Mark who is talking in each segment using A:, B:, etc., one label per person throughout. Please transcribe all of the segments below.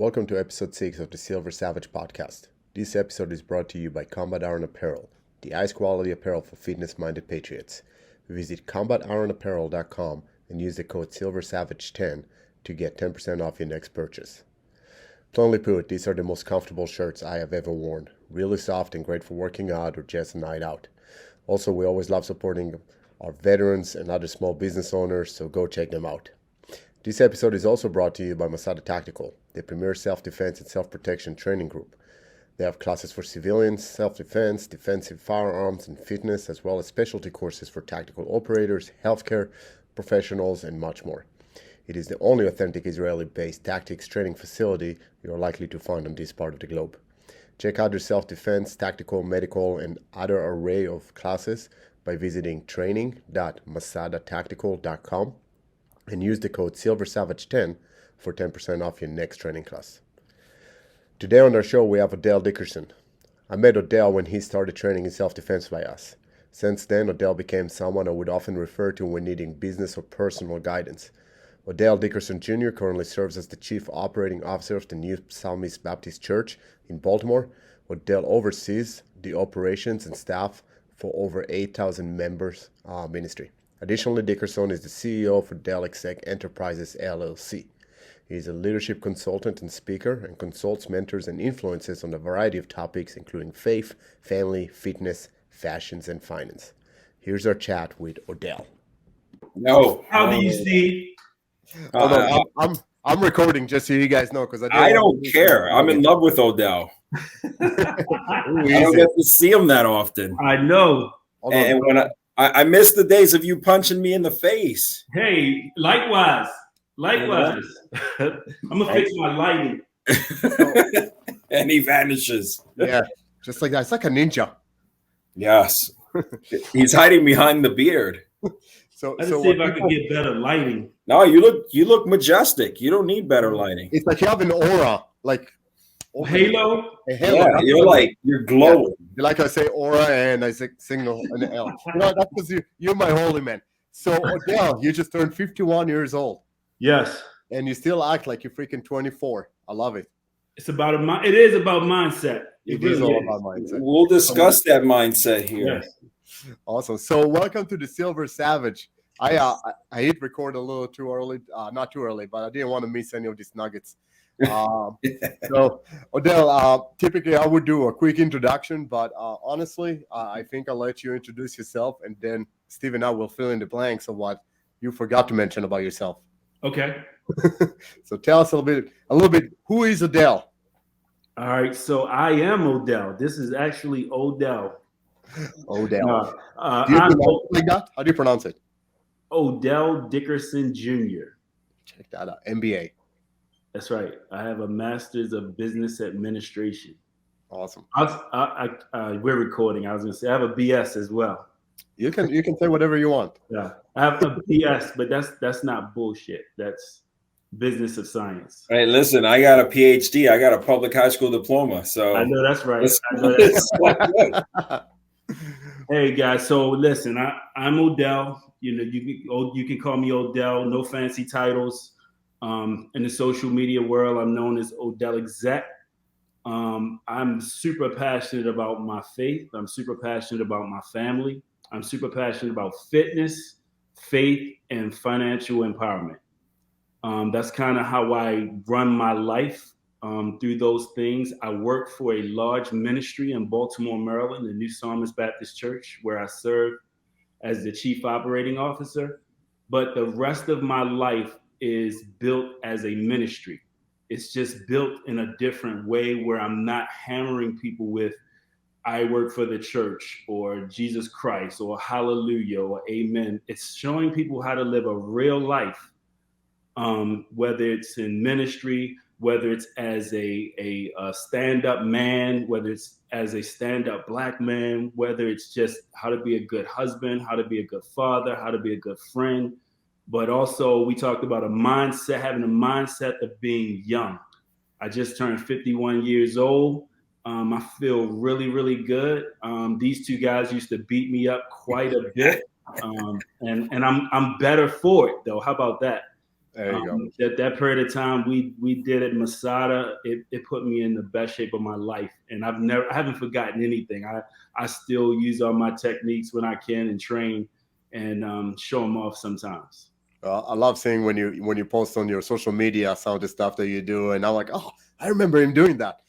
A: Welcome to episode 6 of the Silver Savage podcast. This episode is brought to you by Combat Iron Apparel, the highest quality apparel for fitness-minded patriots. Visit combatironapparel.com and use the code SilverSavage10 to get 10% off your next purchase. Plainly put, these are the most comfortable shirts I have ever worn. Really soft and great for working out or just a night out. Also, we always love supporting our veterans and other small business owners, so go check them out. This episode is also brought to you by Masada Tactical, the premier self-defense and self-protection training group. They have classes for civilians, self-defense, defensive firearms, and fitness, as well as specialty courses for tactical operators, healthcare professionals, and much more. It is the only authentic Israeli-based tactics training facility you are likely to find on this part of the globe. Check out their self-defense, tactical, medical, and other array of classes by visiting training.masadatactical.com and use the code SilverSavage10 for 10% off your next training class. Today on our show, we have Odell DIckerson. I met Odell when he started training in self-defense by us. Since then, Odell became someone I would often refer to when needing business or personal guidance. Odell DIckerson Jr. currently serves as the Chief Operating Officer of the new Psalmist Baptist Church in Baltimore. Odell oversees the operations and staff for over 8,000 members ministry. Additionally, DIckerson is the CEO of OdellExec Enterprises, LLC. He is a leadership consultant and speaker and consults, mentors, and influences on a variety of topics, including faith, family, fitness, fashions, and finance. Here's our chat with Odell.
B: No.
C: How do you see?
A: I'm recording just so you guys know, because
B: I don't care. I'm in love with Odell. I don't get to see him that often.
C: I know.
B: And when I miss the days of you punching me in the face.
C: Hey, likewise. I'm gonna fix my lighting.
B: And he vanishes.
A: Yeah, just like that. It's like a ninja.
B: Yes. He's hiding behind the beard.
C: So see if I can get better lighting.
B: No, you look majestic. You don't need better lighting.
A: It's like you have an aura, like
C: halo.
A: Yeah,
B: you're glowing.
A: Yeah. Like I say aura and I say signal an L. That's because you're my holy man. So Odell, you just turned 51 years old.
C: Yes.
A: And you still act like you're freaking 24. I love it.
C: It is about mindset.
A: It is all about mindset.
B: We'll discuss that mindset here.
C: Yes.
A: Awesome. So welcome to the Silver Savage. I hit record a little too early, not too early, but I didn't want to miss any of these nuggets. So Odell, typically I would do a quick introduction, but honestly, I think I'll let you introduce yourself, and then Steve and I will fill in the blanks of what you forgot to mention about yourself.
C: Okay.
A: So tell us a little bit. Who is Odell?
C: All right. So I am Odell. This is actually Odell.
A: Odell. Do you pronounce it like that? How do you pronounce it?
C: Odell DIckerson Jr.
A: Check that out. MBA.
C: That's right. I have a master's of business administration.
A: Awesome.
C: We're recording. I was going to say I have a BS as well.
A: You can say whatever you want.
C: Yeah, I have a BS, but that's not bullshit. That's business of science.
B: Hey, listen, I got a PhD. I got a public high school diploma. So
C: I know that's right. Hey guys, so listen, I'm Odell. You know, you can call me Odell. No fancy titles. In the social media world, I'm known as OdellExec. I'm super passionate about my faith. I'm super passionate about my family. I'm super passionate about fitness, faith, and financial empowerment. That's kind of how I run my life through those things. I work for a large ministry in Baltimore, Maryland, the new Psalmist Baptist Church, where I serve as the Chief Operating Officer. But the rest of my life is built as a ministry. It's just built in a different way where I'm not hammering people with, I work for the church or Jesus Christ or hallelujah or amen. It's showing people how to live a real life, whether it's in ministry, whether it's as a stand-up man, whether it's as a stand-up Black man, whether it's just how to be a good husband, how to be a good father, how to be a good friend. But also we talked about having a mindset of being young. I just turned 51 years old. I feel really, really good. These two guys used to beat me up quite a bit. And I'm better for it though. How about that?
A: There you go.
C: That period of time we did at Masada, it put me in the best shape of my life, and I haven't forgotten anything. I still use all my techniques when I can and train and show them off sometimes.
A: I love seeing when you post on your social media some of the stuff that you do, and I'm like, oh, I remember him doing that.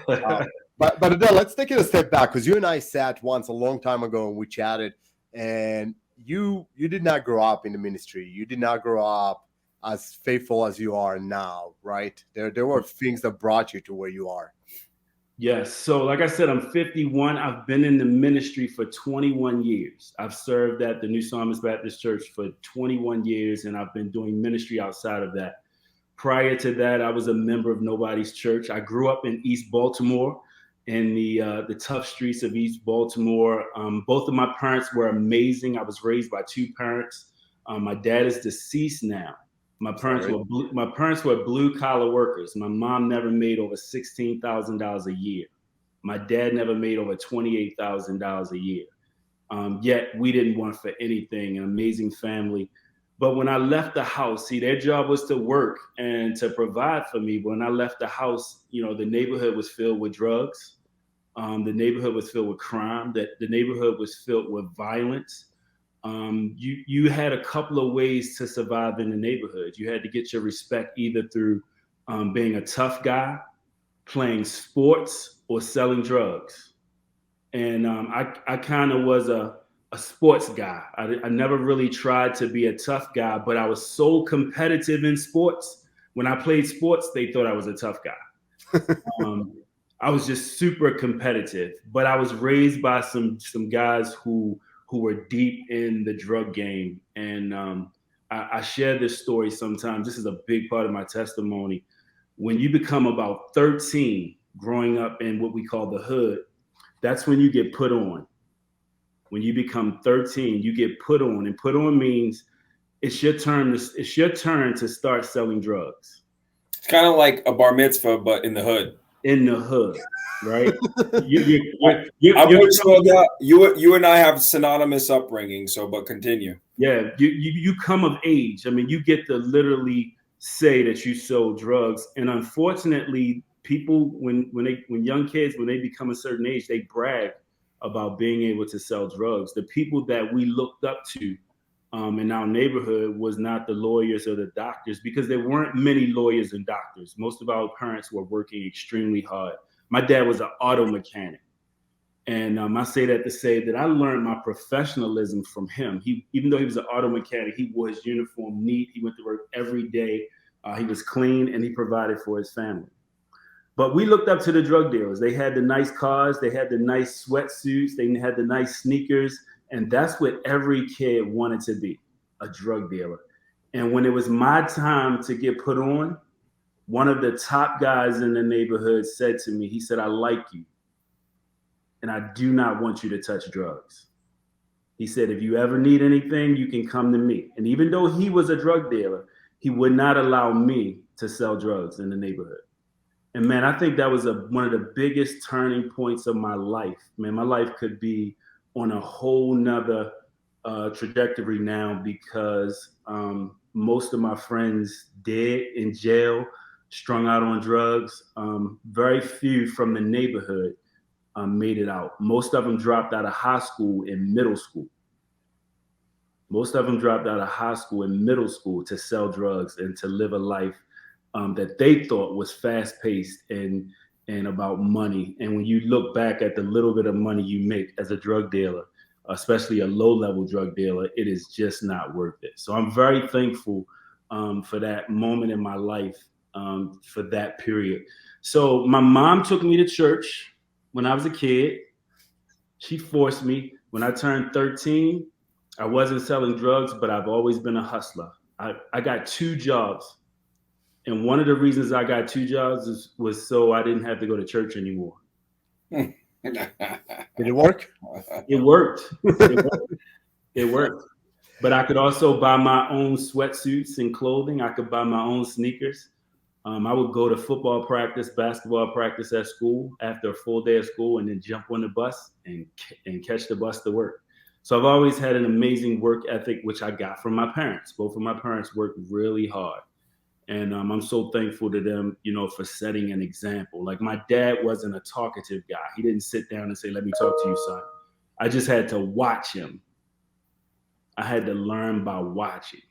A: But Odell, let's take it a step back, because you and I sat once a long time ago and we chatted, and you did not grow up in the ministry. You did not grow up as faithful as you are now, right? There were things that brought you to where you are.
C: Yes. So like I said, I'm 51. I've been in the ministry for 21 years. I've served at the New Psalmist Baptist Church for 21 years, and I've been doing ministry outside of that. Prior to that, I was a member of Nobody's Church. I grew up in East Baltimore, in the tough streets of East Baltimore. Both of my parents were amazing. I was raised by two parents. My dad is deceased now. My parents were blue collar workers. My mom never made over $16,000 a year. My dad never made over $28,000 a year. Yet we didn't want for anything. An amazing family. But when I left the house, see, their job was to work and to provide for me. But when I left the house, you know, the neighborhood was filled with drugs. The neighborhood was filled with crime. The neighborhood was filled with violence. You had a couple of ways to survive in the neighborhood. You had to get your respect either through being a tough guy, playing sports, or selling drugs. And I kind of was a sports guy. I never really tried to be a tough guy, but I was so competitive in sports. When I played sports, they thought I was a tough guy. I was just super competitive, but I was raised by some guys who were deep in the drug game. And I share this story sometimes. This is a big part of my testimony. When you become about 13, growing up in what we call the hood, that's when you get put on. When you become 13, you get put on, and put on means it's your turn to start selling drugs.
B: It's kind of like a bar mitzvah, but in the hood.
C: In the hood, right?
B: You and I have synonymous upbringing, but continue.
C: Yeah, you come of age. I mean, you get to literally say that you sold drugs, and unfortunately, people when young kids, when they become a certain age, they brag about being able to sell drugs. The people that we looked up to in our neighborhood was not the lawyers or the doctors, because there weren't many lawyers and doctors. Most of our parents were working extremely hard. My dad was an auto mechanic. And I say that to say that I learned my professionalism from him. Even though he was an auto mechanic, he wore his uniform neat. He went to work every day. He was clean, and he provided for his family. But we looked up to the drug dealers. They had the nice cars. They had the nice sweatsuits. They had the nice sneakers. And that's what every kid wanted to be, a drug dealer. And when it was my time to get put on, one of the top guys in the neighborhood said to me, he said, "I like you, and I do not want you to touch drugs." He said, "If you ever need anything, you can come to me." And even though he was a drug dealer, he would not allow me to sell drugs in the neighborhood. And man, I think that was one of the biggest turning points of my life. Man, my life could be on a whole nother trajectory now, because most of my friends dead in jail, strung out on drugs. Very few from the neighborhood made it out. Most of them dropped out of high school and middle school. Most of them dropped out of high school and middle school to sell drugs and to live a life that they thought was fast-paced and about money. And when you look back at the little bit of money you make as a drug dealer, especially a low-level drug dealer, it is just not worth it. So I'm very thankful for that moment in my life, for that period. So my mom took me to church when I was a kid. She forced me. When I turned 13, I wasn't selling drugs, but I've always been a hustler. I got 2 jobs. And one of the reasons I got 2 jobs was so I didn't have to go to church anymore.
A: Did it work?
C: It worked. It worked. But I could also buy my own sweatsuits and clothing. I could buy my own sneakers. I would go to football practice, basketball practice at school after a full day of school, and then jump on the bus and catch the bus to work. So I've always had an amazing work ethic, which I got from my parents. Both of my parents worked really hard. And I'm so thankful to them, for setting an example. Like my dad wasn't a talkative guy. He didn't sit down and say, let me talk to you, son. I just had to watch him. I had to learn by watching.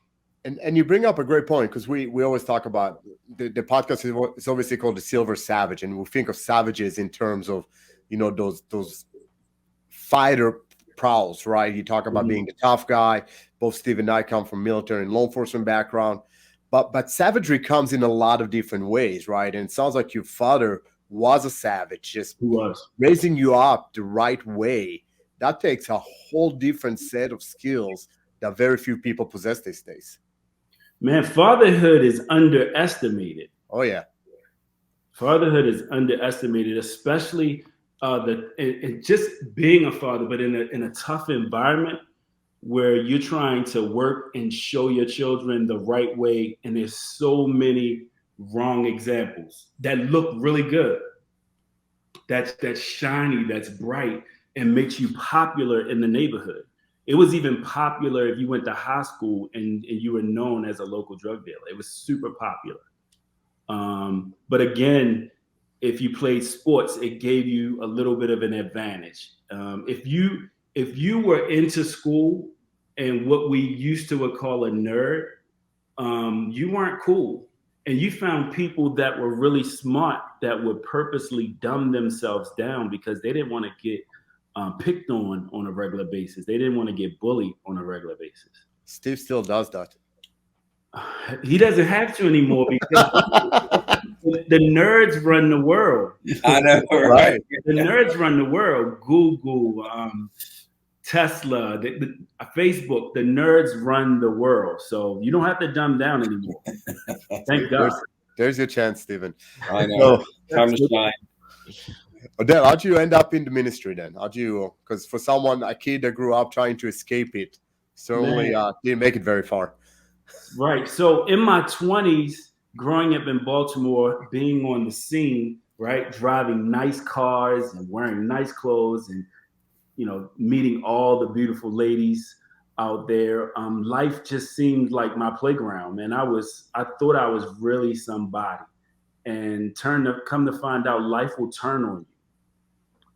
A: And you bring up a great point, because we always talk about the podcast is obviously called the Silver Savage, and we think of savages in terms of those fighter prowls, right? You talk about being the tough guy. Both Steve and I come from military and law enforcement background, but savagery comes in a lot of different ways, right? And it sounds like your father was a savage, just raising you up the right way. That takes a whole different set of skills that very few people possess these days.
C: Man, fatherhood is underestimated.
A: Oh yeah,
C: fatherhood is underestimated, especially just being a father, but in a tough environment where you're trying to work and show your children the right way, and there's so many wrong examples that look really good, that's shiny, that's bright, and makes you popular in the neighborhood. It was even popular if you went to high school and you were known as a local drug dealer. It was super popular. But again, if you played sports, it gave you a little bit of an advantage. If you were into school and what we used to would call a nerd, you weren't cool. And you found people that were really smart that would purposely dumb themselves down because they didn't want to get picked on a regular basis. They didn't want to get bullied on a regular basis.
A: Steve still does that.
C: He doesn't have to anymore because the nerds run the world.
B: I know, right?
C: The nerds run the world. Google, Tesla, Facebook, the nerds run the world. So you don't have to dumb down anymore. Thank God.
A: There's your chance, Stephen.
B: I know. Time to shine.
A: Odell, how'd you end up in the ministry then? Because for a kid that grew up trying to escape it, certainly didn't make it very far.
C: Right. So in my 20s, growing up in Baltimore, being on the scene, right, driving nice cars and wearing nice clothes and, meeting all the beautiful ladies out there, life just seemed like my playground, man. I thought I was really somebody, and come to find out, life will turn on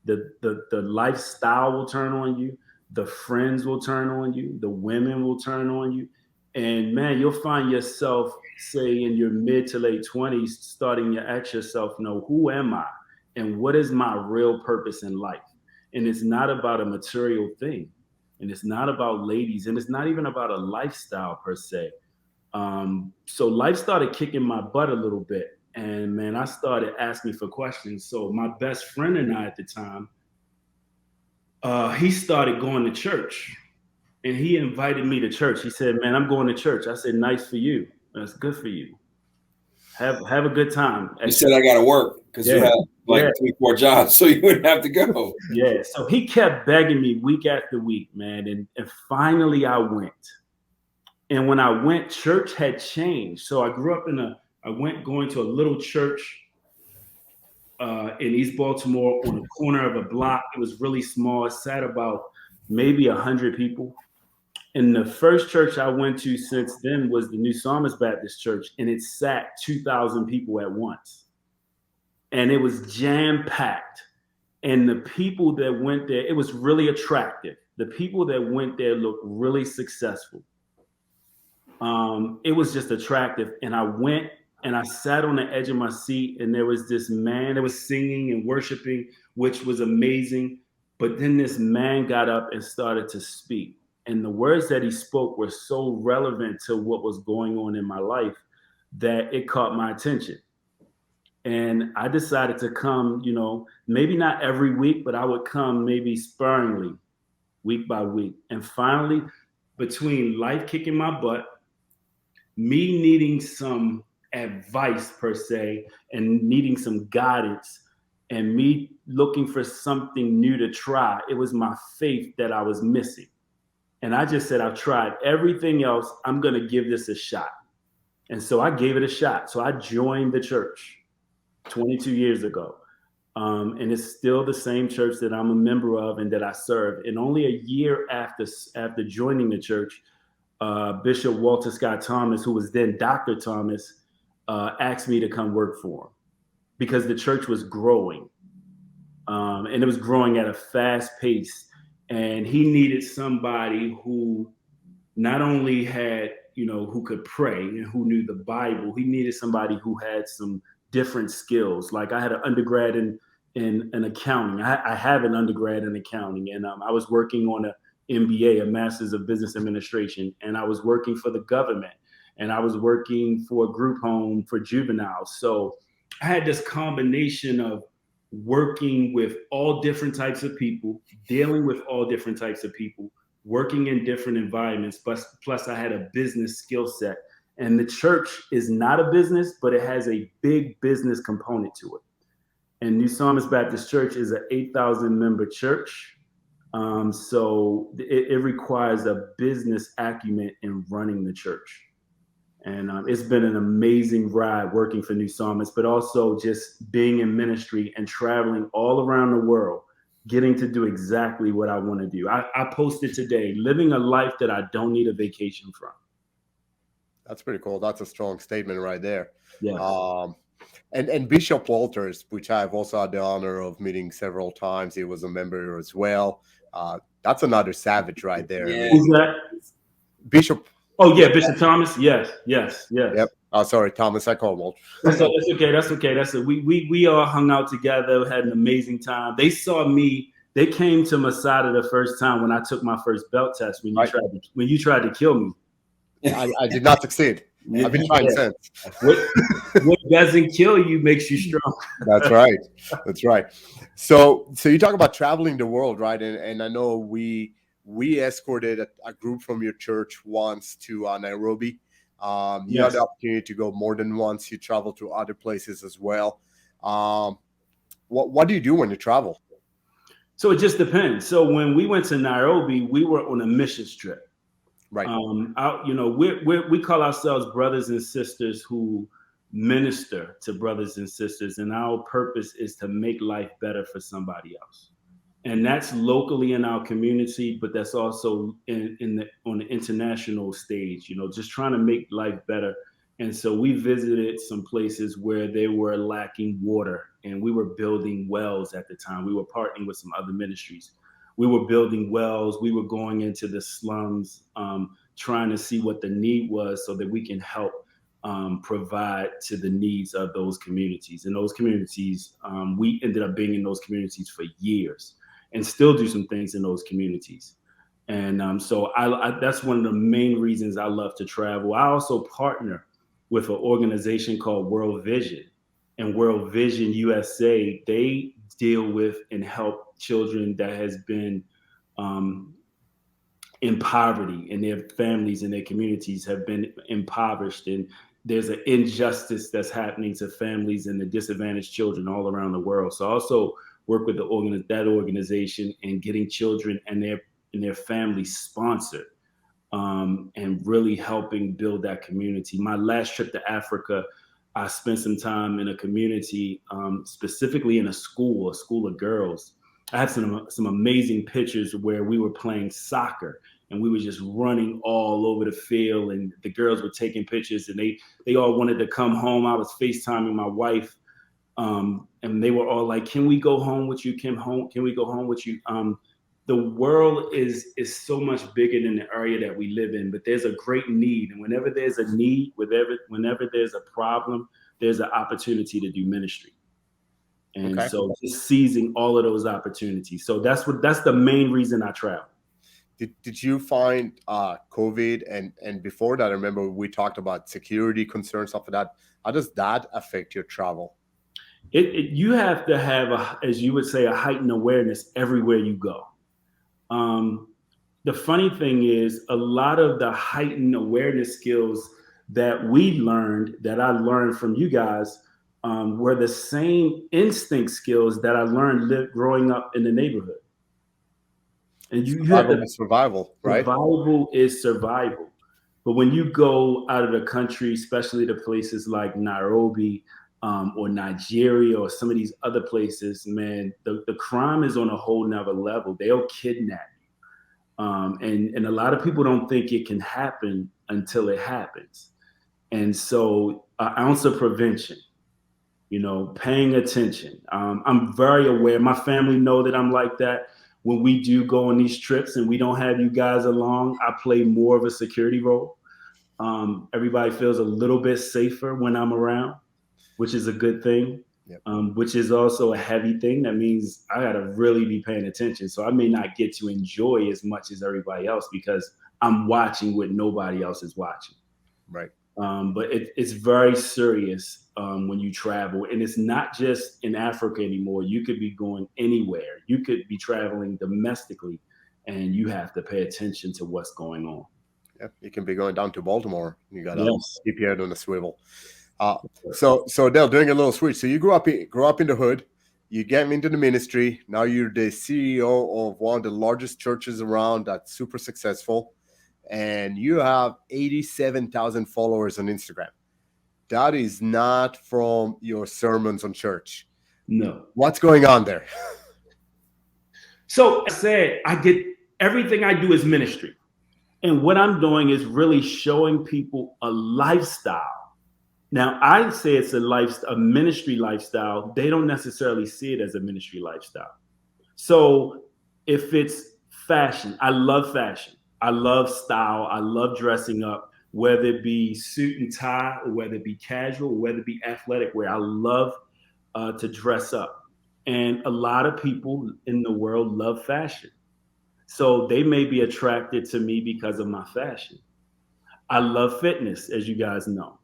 C: you. The lifestyle will turn on you. The friends will turn on you. The women will turn on you. And man, you'll find yourself, say in your mid to late 20s, starting to ask yourself, who am I? And what is my real purpose in life? And it's not about a material thing. And it's not about ladies. And it's not even about a lifestyle per se. So life started kicking my butt a little bit. And man, I started asking for questions. So my best friend and I at the time, he started going to church. And he invited me to church. He said, man, I'm going to church. I said, nice for you. That's good for you. Have a good time.
B: You said I got to work because you have 3-4 jobs, so you wouldn't have to go.
C: Yeah. So he kept begging me week after week, man. And finally I went. And when I went, church had changed. So I grew up going to a little church in East Baltimore on the corner of a block. It was really small. It sat about maybe 100 people. And the first church I went to since then was the new Psalmist Baptist Church, and it sat 2,000 people at once. And it was jam-packed. And the people that went there, it was really attractive. The people that went there looked really successful. It was just attractive. And I went and I sat on the edge of my seat, and there was this man that was singing and worshiping, which was amazing. But then this man got up and started to speak. And the words that he spoke were so relevant to what was going on in my life that it caught my attention. And I decided to come, maybe not every week, but I would come maybe sparingly, week by week. And finally, between life kicking my butt, me needing some advice per se, and needing some guidance, and me looking for something new to try, it was my faith that I was missing. And I just said, I've tried everything else. I'm going to give this a shot. And so I gave it a shot. So I joined the church 22 years ago. And it's still the same church that I'm a member of and that I serve. And only a year after joining the church, Bishop Walter Scott Thomas, who was then Dr. Thomas, asked me to come work for him because the church was growing. And it was growing at a fast pace. And he needed somebody who not only had, who could pray and who knew the Bible, he needed somebody who had some different skills. Like I had an undergrad in accounting. I have an undergrad in accounting, and I was working on an MBA, a Master's of Business Administration, and I was working for the government, and I was working for a group home for juveniles. So I had this combination of working with all different types of people, dealing with all different types of people, working in different environments, plus I had a business skill set. And the church is not a business, but it has a big business component to it. And New Psalmist Baptist Church is an 8,000 member church. So it requires a business acumen in running the church. And it's been an amazing ride working for New Psalmist, but also just being in ministry and traveling all around the world, getting to do exactly what I want to do. I posted today, living a life that I don't need a vacation from.
A: That's pretty cool. That's a strong statement right there.
C: Yeah.
A: And Bishop Walters, which I've also had the honor of meeting several times. He was a member as well. That's another savage right there.
B: Yeah.
C: Who's that?
A: Bishop.
C: Oh yeah, Bishop Thomas. Yes.
A: Yep. Oh, sorry, Thomas. I called Walter.
C: That's okay. We all hung out together, had an amazing time. They saw me. They came to Masada the first time when I took my first belt test. When you tried to kill me.
A: I did not succeed. I've been trying since.
C: What doesn't kill you makes you strong.
A: That's right. So you talk about traveling the world, right? And I know we escorted a group from your church once to Nairobi. You had the opportunity to go more than once. You travel to other places as well. What do you do when you travel?
C: So it just depends. So when we went to Nairobi, we were on a mission trip.
A: Right.
C: We call ourselves brothers and sisters who minister to brothers and sisters, and our purpose is to make life better for somebody else. And that's locally in our community, but that's also on the international stage, just trying to make life better. And so we visited some places where they were lacking water, and we were building wells at the time. We were partnering with some other ministries. We were building wells. We were going into the slums, trying to see what the need was so that we can help provide to the needs of those communities. And those communities, we ended up being in those communities for years and still do some things in those communities. And so that's one of the main reasons I love to travel. I also partner with an organization called World Vision. And World Vision USA, they deal with and help children that has been in poverty, and their families and their communities have been impoverished. And there's an injustice that's happening to families and the disadvantaged children all around the world. So I also work with that organization and getting children and their families sponsored, and really helping build that community. My last trip to Africa, I spent some time in a community, specifically in a school of girls. I have some amazing pictures where we were playing soccer and we were just running all over the field, and the girls were taking pictures, and they all wanted to come home. I was FaceTiming my wife, and they were all like, "Can we go home with you? Can we go home with you?" The world is so much bigger than the area that we live in, but there's a great need. And whenever there's a need, whenever there's a problem, there's an opportunity to do ministry. And so just seizing all of those opportunities. So that's the main reason I travel.
A: Did you find COVID and before that, I remember we talked about security concerns, stuff like that. How does that affect your travel?
C: You have to have, as you would say, a heightened awareness everywhere you go. The funny thing is, a lot of the heightened awareness skills that I learned from you guys, were the same instinct skills that I learned growing up in the neighborhood. And you have to
A: survival, right?
C: Survival is survival. But when you go out of the country, especially to places like Nairobi, or Nigeria, or some of these other places, man, the crime is on a whole nother level. They'll kidnap you. And a lot of people don't think it can happen until it happens. And so an ounce of prevention, paying attention. I'm very aware. My family know that I'm like that. When we do go on these trips and we don't have you guys along, I play more of a security role. Everybody feels a little bit safer when I'm around, which is a good thing.
A: Yep.
C: Which is also a heavy thing. That means I got to really be paying attention. So I may not get to enjoy as much as everybody else because I'm watching what nobody else is watching.
A: Right.
C: But it's very serious when you travel. And it's not just in Africa anymore. You could be going anywhere. You could be traveling domestically, and you have to pay attention to what's going on.
A: Yeah, you can be going down to Baltimore. You got to
C: Yes.
A: keep your head on the swivel. So Odell, doing a little switch. So you grew up in the hood. You get into the ministry. Now you're the CEO of one of the largest churches around that's super successful. And you have 87,000 followers on Instagram. That is not from your sermons on church.
C: No.
A: What's going on there?
C: So I said, everything I do is ministry. And what I'm doing is really showing people a lifestyle. Now, I say it's a ministry lifestyle. They don't necessarily see it as a ministry lifestyle. So if it's fashion, I love fashion. I love style. I love dressing up, whether it be suit and tie, or whether it be casual, or whether it be athletic wear. I love to dress up. And a lot of people in the world love fashion. So they may be attracted to me because of my fashion. I love fitness, as you guys know.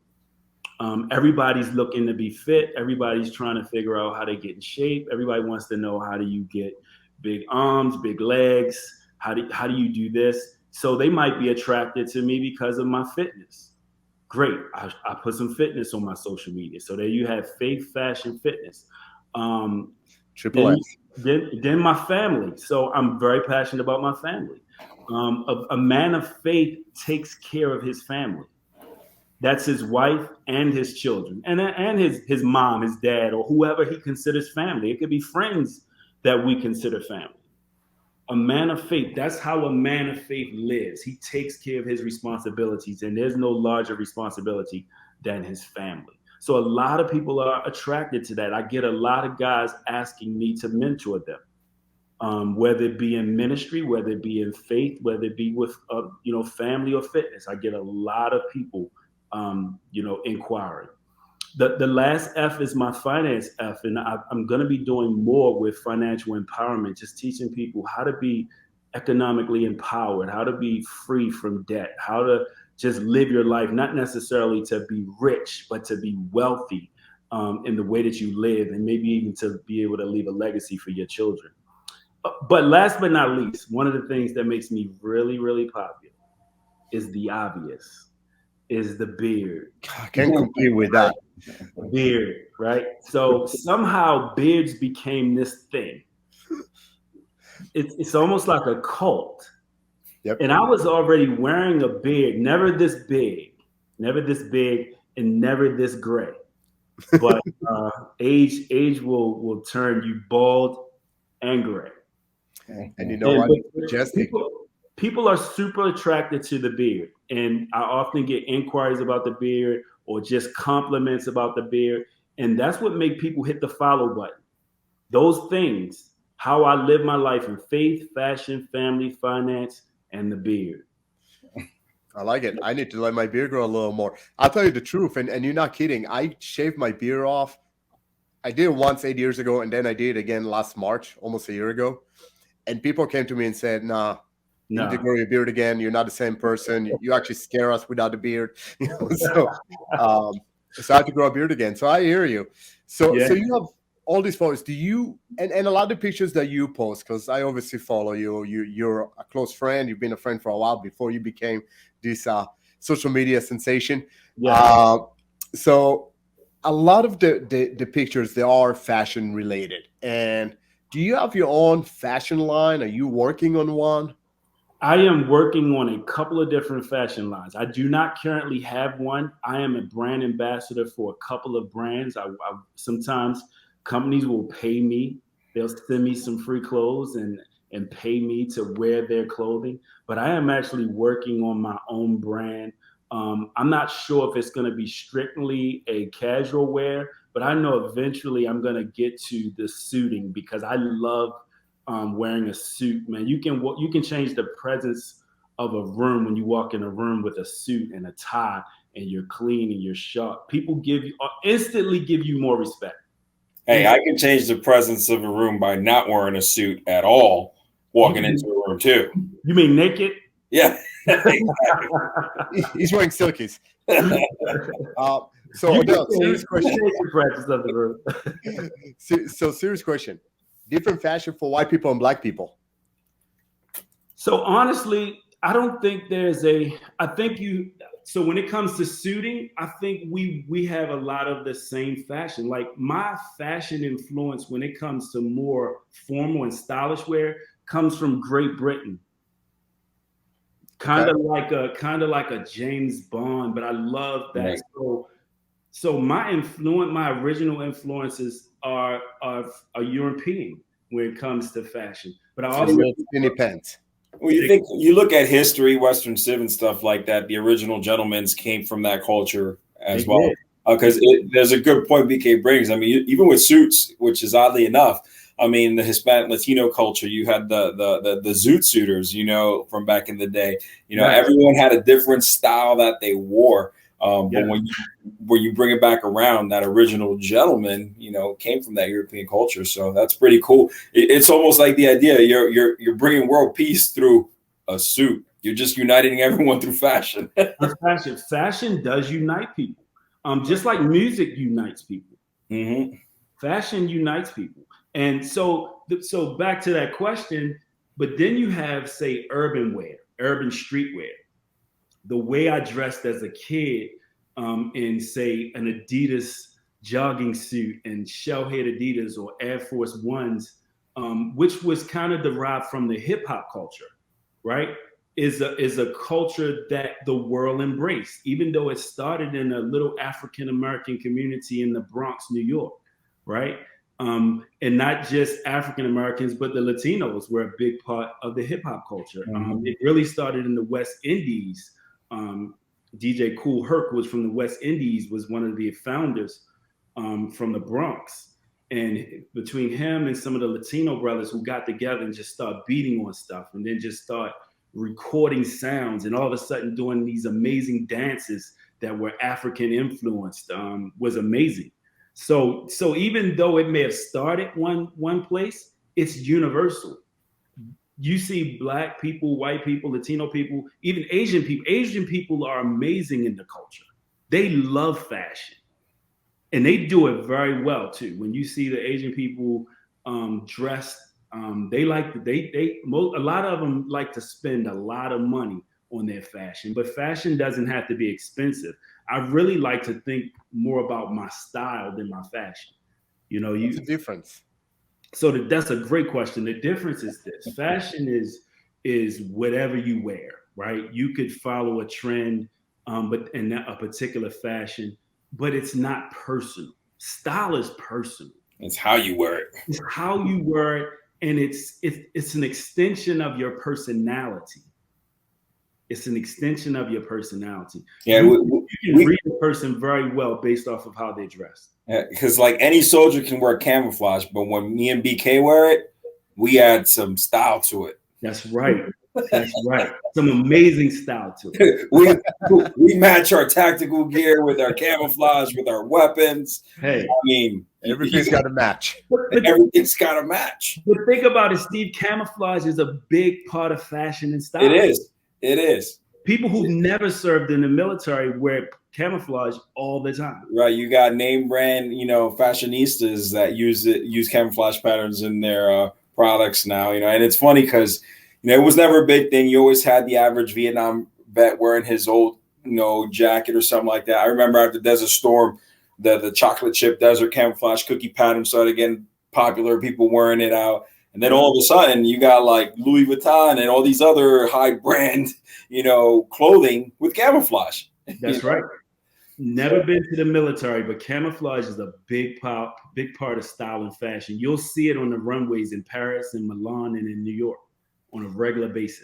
C: Everybody's looking to be fit. Everybody's trying to figure out how to get in shape. Everybody wants to know, how do you get big arms, big legs? How do you do this? So they might be attracted to me because of my fitness. Great. I put some fitness on my social media. So there you have faith, fashion, fitness.
A: Triple X.
C: Then my family. So I'm very passionate about my family. A man of faith takes care of his family. That's his wife and his children, and his mom, his dad, or whoever he considers family. It could be friends that we consider family. A man of faith, that's how a man of faith lives. He takes care of his responsibilities, and there's no larger responsibility than his family. So a lot of people are attracted to that. I get a lot of guys asking me to mentor them, whether it be in ministry, whether it be in faith, whether it be with family or fitness. I get a lot of people inquiring. The last F is my finance F, and I'm going to be doing more with financial empowerment, just teaching people how to be economically empowered, how to be free from debt, how to just live your life, not necessarily to be rich, but to be wealthy in the way that you live, and maybe even to be able to leave a legacy for your children. But last but not least, one of the things that makes me really, really popular is the obvious. Is the beard.
A: I can't compete with that.
C: Beard, right? So somehow beards became this thing. It's almost like a cult.
A: Yep.
C: And I was already wearing a beard, never this big, and never this gray. But age will turn you bald and gray.
A: And you know what? Majestic.
C: People are super attracted to the beard, and I often get inquiries about the beard or just compliments about the beard, and that's what make people hit the follow button. Those things, how I live my life in faith, fashion, family, finance, and the beard.
A: I like it. I need to let my beard grow a little more. I'll tell you the truth, and you're not kidding. I shaved my beard off. I did it once 8 years ago, and then I did it again last March, almost a year ago. And people came to me and said, nah, you need to grow your beard again. You're not the same person. You actually scare us without the beard. So I had to grow a beard again. So I hear you. So you have all these photos. Do you and a lot of the pictures that you post, because I obviously follow you. You're a close friend. You've been a friend for a while before you became this social media sensation.
C: Yeah.
A: So a lot of the pictures, they are fashion related. And do you have your own fashion line? Are you working on one?
C: I am working on a couple of different fashion lines. I do not currently have one. I am a brand ambassador for a couple of brands. I sometimes companies will pay me. They'll send me some free clothes and pay me to wear their clothing. But I am actually working on my own brand. I'm not sure if it's going to be strictly a casual wear, but I know eventually I'm going to get to the suiting because I love wearing a suit, man. You can change the presence of a room when you walk in a room with a suit and a tie and you're clean and you're sharp. People instantly give you more respect.
B: Hey, I can change the presence of a room by not wearing a suit at all, walking into a room too.
C: You mean naked?
B: Yeah.
A: He's wearing silkies. So Odell, serious question.
C: Of the room.
A: So serious question. Different fashion for white people and black people.
C: So honestly, I don't think so when it comes to suiting, I think we have a lot of the same fashion. Like my fashion influence when it comes to more formal and stylish wear comes from Great Britain. Kind of like a James Bond, but I love that. Right. So my original influences are European when it comes to fashion. But I also
A: skinny pants.
B: Well, you look at history, Western Civ and stuff like that. The original gentlemen's came from that culture as well. Because there's a good point BK brings. I mean, even with suits, which is oddly enough, I mean, the Hispanic Latino culture, you had the zoot suiters, from back in the day. Everyone had a different style that they wore. But when you bring it back around, that original gentleman, came from that European culture. So that's pretty cool. It's almost like the idea you're bringing world peace through a suit. You're just uniting everyone through fashion.
C: Fashion does unite people. Just like music unites people.
B: Mm-hmm.
C: Fashion unites people. And so back to that question, but then you have, say, urban streetwear. The way I dressed as a kid in, say, an Adidas jogging suit and shell-head Adidas or Air Force Ones, which was kind of derived from the hip hop culture, right? Is a culture that the world embraced, even though it started in a little African-American community in the Bronx, New York, right? And not just African-Americans, but the Latinos were a big part of the hip hop culture. It really started in the West Indies. DJ Kool Herc was from the West Indies, was one of the founders from the Bronx. And between him and some of the Latino brothers who got together and just start beating on stuff and then just start recording sounds and all of a sudden doing these amazing dances that were African influenced was amazing. So even though it may have started one place, it's universal. You see Black people, white people, Latino people, even Asian people. Asian people are amazing in the culture. They love fashion. And they do it very well too. When you see the Asian people dressed, a lot of them like to spend a lot of money on their fashion, but fashion doesn't have to be expensive. I really like to think more about my style than my fashion.
A: What's the difference?
C: So that's a great question. The difference is this: fashion is whatever you wear, right? You could follow a trend, but in a particular fashion, but it's not personal. Style is personal.
B: It's how you wear it.
C: It's how you wear it, and it's an extension of your personality. It's an extension of your personality.
B: Yeah,
C: you can read a person very well based off of how they dress.
B: Because like any soldier can wear camouflage, but when me and BK wear it, we add some style to it.
C: That's right. That's right. Some amazing style to it.
B: we match our tactical gear with our camouflage, with our weapons.
C: Hey,
B: I mean,
A: everything's got to match.
B: Everything's got to match.
C: But think about it, Steve. Camouflage is a big part of fashion and style.
B: It is. It is.
C: People who've never served in the military wear camouflage all the time.
B: Right. You got name brand, fashionistas that use camouflage patterns in their products now, and it's funny because, it was never a big thing. You always had the average Vietnam vet wearing his old, jacket or something like that. I remember after Desert Storm, the chocolate chip desert camouflage cookie pattern started getting popular, people wearing it out. And then all of a sudden you got like Louis Vuitton and all these other high brand, clothing with camouflage.
C: That's right. Never been to the military, but camouflage is a big part of style and fashion. You'll see it on the runways in Paris and Milan and in New York on a regular basis.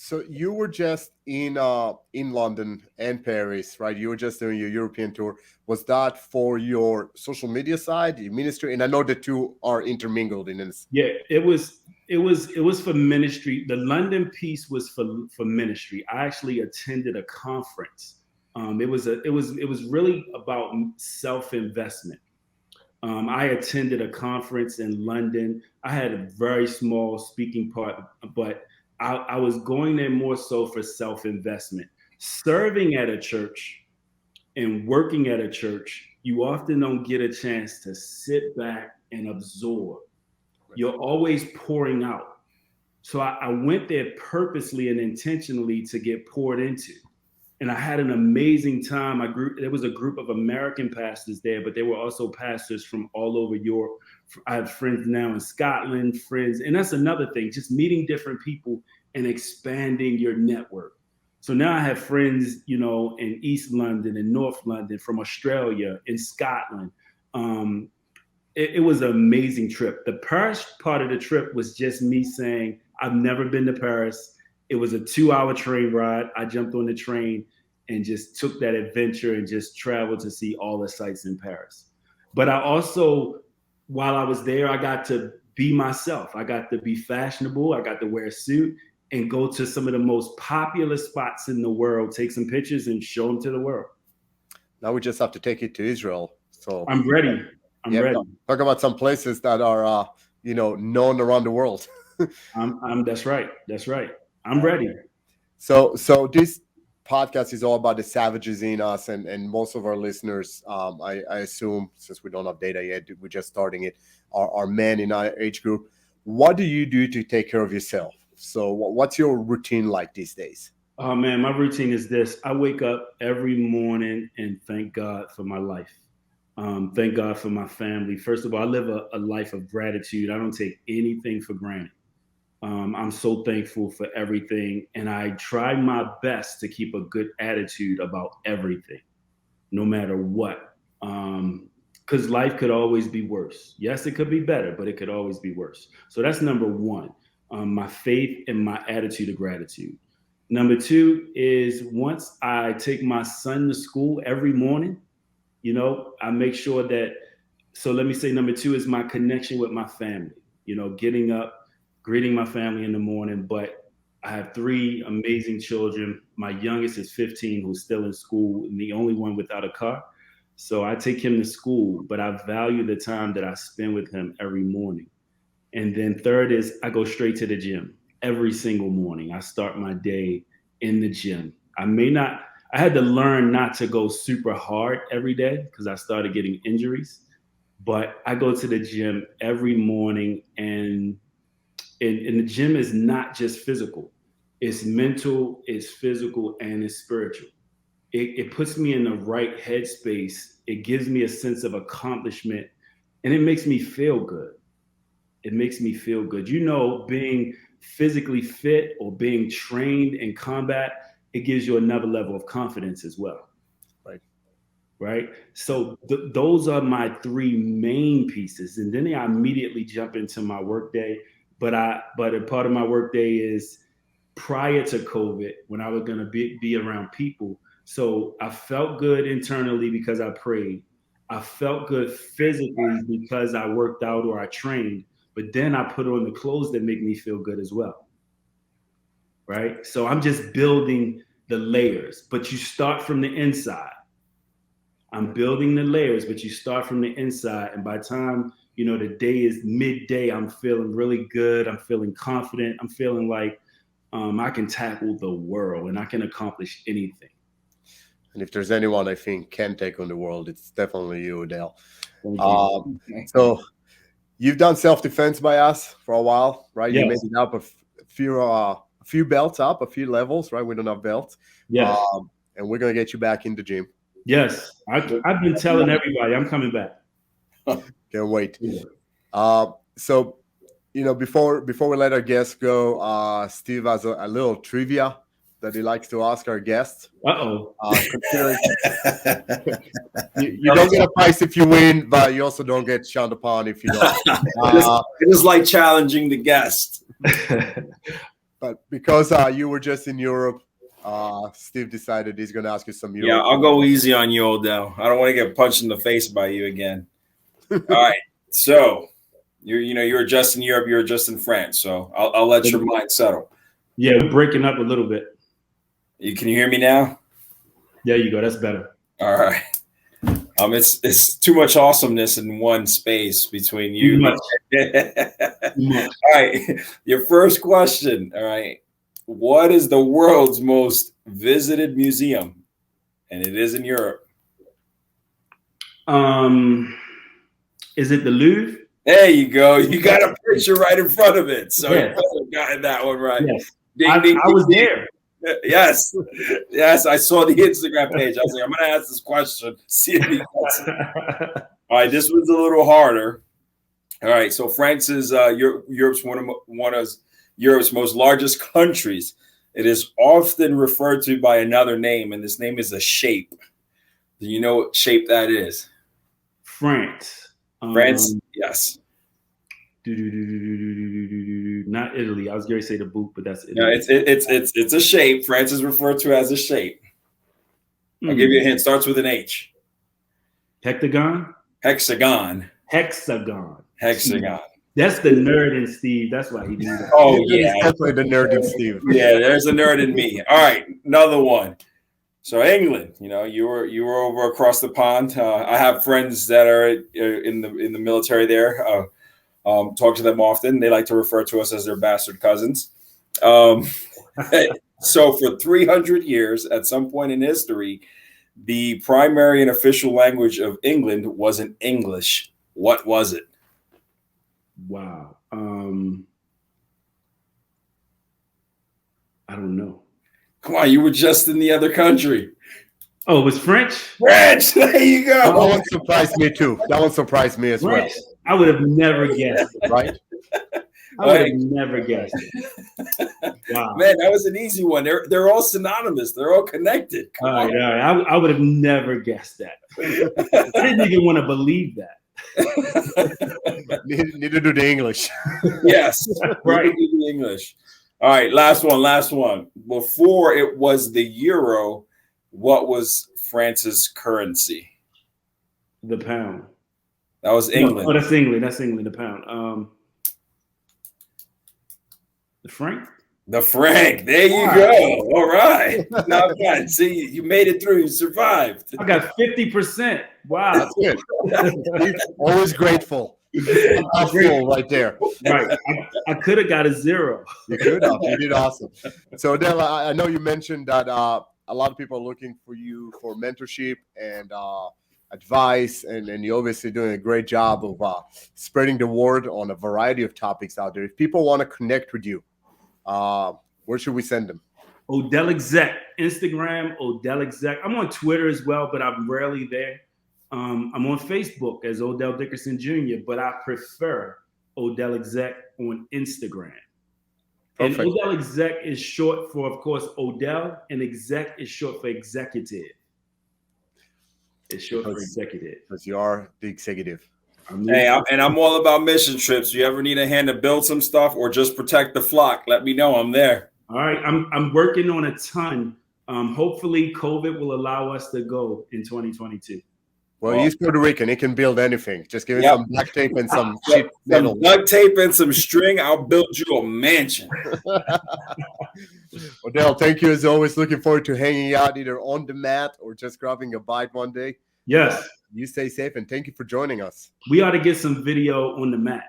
A: So you were just in London and Paris, right? You were just doing your European tour. Was that for your social media side, your ministry? And I know the two are intermingled in this.
C: Yeah, it was for ministry. The London piece was for ministry. I actually attended a conference. It was really about self-investment. I attended a conference in London. I had a very small speaking part, but I was going there more so for self-investment. Serving at a church and working at a church, you often don't get a chance to sit back and absorb. You're always pouring out. So I went there purposely and intentionally to get poured into. And I had an amazing time. There was a group of American pastors there, but there were also pastors from all over Europe. I have friends now in Scotland, and that's another thing, just meeting different people and expanding your network. So now I have friends, in East London and North London, from Australia, in Scotland. It was an amazing trip. The Paris part of the trip was just me saying, I've never been to Paris. It was a 2-hour train ride. I jumped on the train and just took that adventure and just traveled to see all the sights in Paris. But I also, while I was there, I got to be myself. I got to be fashionable. I got to wear a suit and go to some of the most popular spots in the world, take some pictures and show them to the world.
A: Now we just have to take it to Israel. So
C: I'm ready. I'm ready.
A: Talk about some places that are, known around the world.
C: That's right. That's right. I'm ready.
A: So this podcast is all about the savages in us, and most of our listeners, I assume, since we don't have data yet, we're just starting it, are men in our age group. What do you do to take care of yourself? So what's your routine like these days?
C: Oh man, my routine is this. I wake up every morning and thank God for my life. Thank God for my family. First of all, I live a life of gratitude. I don't take anything for granted. I'm so thankful for everything. And I try my best to keep a good attitude about everything, no matter what. Because life could always be worse. Yes, it could be better, but it could always be worse. So that's number one, my faith and my attitude of gratitude. Number two is once I take my son to school every morning, I make sure that, so let me say number two is my connection with my family, getting up, greeting my family in the morning. But I have 3 amazing children. My youngest is 15, who's still in school, and the only one without a car. So I take him to school, but I value the time that I spend with him every morning. And then third is I go straight to the gym every single morning. I start my day in the gym. I had to learn not to go super hard every day because I started getting injuries, but I go to the gym every morning, and the gym is not just physical. It's mental, it's physical, and it's spiritual. It puts me in the right headspace. It gives me a sense of accomplishment, and it makes me feel good. It makes me feel good. Being physically fit or being trained in combat, it gives you another level of confidence as well. Right. So those are my 3 main pieces. And then I immediately jump into my workday. But a part of my workday is prior to COVID, when I was going to be around people. So I felt good internally because I prayed. I felt good physically because I worked out or I trained. But then I put on the clothes that make me feel good as well. Right? So I'm just building the layers, but you start from the inside. I'm building the layers, but you start from the inside. And by the time, the day is midday, I'm feeling really good. I'm feeling confident. I'm feeling like I can tackle the world and I can accomplish anything.
A: And if there's anyone I think can take on the world, it's definitely you, Odell. So you've done self-defense by us for a while, right?
C: Yes.
A: You made it up a few belts up, a few levels, right? We don't have belts.
C: Yes.
A: And we're going to get you back in the gym.
C: Yes. I've been telling everybody I'm coming back.
A: Can't wait.
C: Yeah.
A: So, before we let our guests go, Steve has a little trivia that he likes to ask our guests. Considering you don't get a prize if you win, but you also don't get shunned upon if you don't.
B: It is like challenging the guest.
A: But because you were just in Europe, Steve decided he's going to ask you some Europe.
B: Yeah, I'll go easy on you, Odell. I don't want to get punched in the face by you again. All right. So you're just in Europe, you're just in France. So I'll let your mind settle.
C: Yeah, we're breaking up a little bit.
B: Can you hear me now?
C: There you go. That's better.
B: All right. It's too much awesomeness in one space between you.
C: Much.
B: All right. Your first question. All right. What is the world's most visited museum? And it is in Europe.
C: Is it the Louvre?
B: There you go. You got a picture right in front of it. So you must have gotten that one right.
C: Yes.
B: Ding,
C: I was
B: ding.
C: there.
B: Yes. I saw the Instagram page. I was like, I'm going to ask this question. See if he gets it. All right, this one's a little harder. All right, so France is Europe's one of Europe's most largest countries. It is often referred to by another name, and this name is a shape. Do you know what shape that is?
C: France.
B: France, yes.
C: Not Italy. I was going to say the boot, but that's Italy.
B: No, it's a shape. France is referred to as a shape. I'll give you a hint. Starts with an H.
C: Hectagon.
B: Hexagon.
C: That's the nerd in Steve. That's why he did that.
B: Oh yeah,
A: definitely the nerd in Steve.
B: Yeah, there's a nerd in me. All right, another one. So England, you were over across the pond. I have friends that are in the military there. Talk to them often. They like to refer to us as their bastard cousins. So for 300 years, at some point in history, the primary and official language of England wasn't English. What was it?
C: Wow. I don't know.
B: Come on, you were just in the other country.
C: Oh, it was French?
B: French, there you go.
A: That one surprised me too. That one surprised me as
C: French.
A: well.
C: I would have never guessed it.
A: Right?
C: I would have never guessed it. Wow.
B: Man, that was an easy one. They're all synonymous. They're all connected.
C: All right. I would have never guessed that. I didn't even want to believe that.
A: Neither do the English.
B: Yes,
C: Right.
B: Neither do the English. All right, last one. Before it was the euro, what was France's currency?
C: The pound.
B: That was England.
C: No, that's England. The pound. The franc?
B: The franc. There you go. All right. Not bad. See, you made it through. You survived.
C: I got 50%. Wow.
A: That's good. Always grateful. I'm full right there.
C: Right. I could have got a 0.
A: You could have. You did awesome. So, Odell, I know you mentioned that a lot of people are looking for you for mentorship and advice, and you're obviously doing a great job of spreading the word on a variety of topics out there. If people want to connect with you, where should we send them?
C: OdellExec, Instagram, OdellExec. I'm on Twitter as well, but I'm rarely there. I'm on Facebook as Odell DIckerson Jr., but I prefer OdellExec on Instagram.
A: Perfect.
C: And OdellExec is short for, of course, Odell, and exec is short for executive. It's short for executive.
A: Because you are the executive.
B: Hey, I'm all about mission trips. You ever need a hand to build some stuff or just protect the flock? Let me know. I'm there.
C: All right. I'm working on a ton. Hopefully, COVID will allow us to go in 2022.
A: Well, he's Puerto Rican. He can build anything. Just give him some duct tape and some sheet metal.
B: Some duct tape and some string. I'll build you a mansion.
A: Odell, thank you as always. Looking forward to hanging out either on the mat or just grabbing a bite one day.
C: Yes.
A: You stay safe, and thank you for joining us.
C: We ought to get some video on the mat.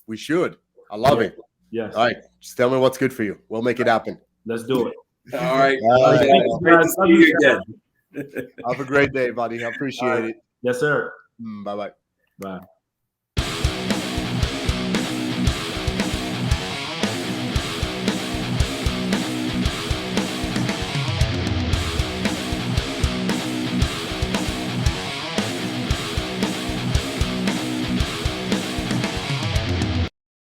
A: We should. I love it.
C: Yes.
A: All right. Just tell me what's good for you. We'll make it happen.
C: Let's do it.
B: All right.
C: Great to see you again.
A: Have a great day, buddy. I apprite it.
C: Yes, sir.
A: Bye-bye.
C: Bye.